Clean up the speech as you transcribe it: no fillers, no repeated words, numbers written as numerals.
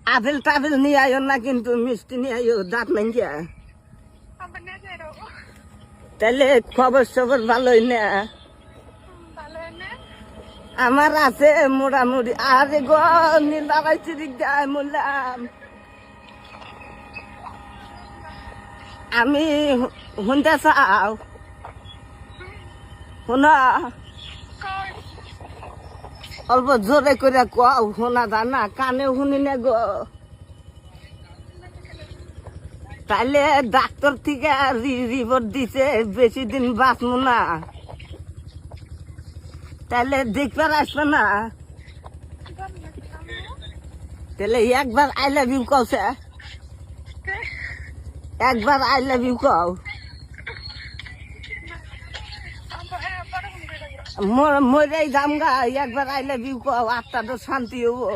Apple টাপেল নিয়ে আয়ো না, কিন্তু মিষ্টি নিয়ে আয়ো, দাঁত নাই গিয়া। তাহলে খবর সবর ভালোই না? আমার আছে মোটামুটি। আরে গো নীলাবাই চিরিক যায় বললাম। আমি শুনতে চাও? শুনা, অল্প জোরে করে কও, শোনা যায় না, কানে শুনি না গো। তাইলে ডাক্তার থেকে রিপোর্ট দিছে বেশি দিন বাঁচবো না, তাহলে দেখবার আসবে না? তাহলে একবার আই লাভ ইউ কওছে, একবার আই লাভ ইউ কও। মরে যাম গা, একবার আই লাভ ইউ কও, আত্মাটা শান্তি হবো।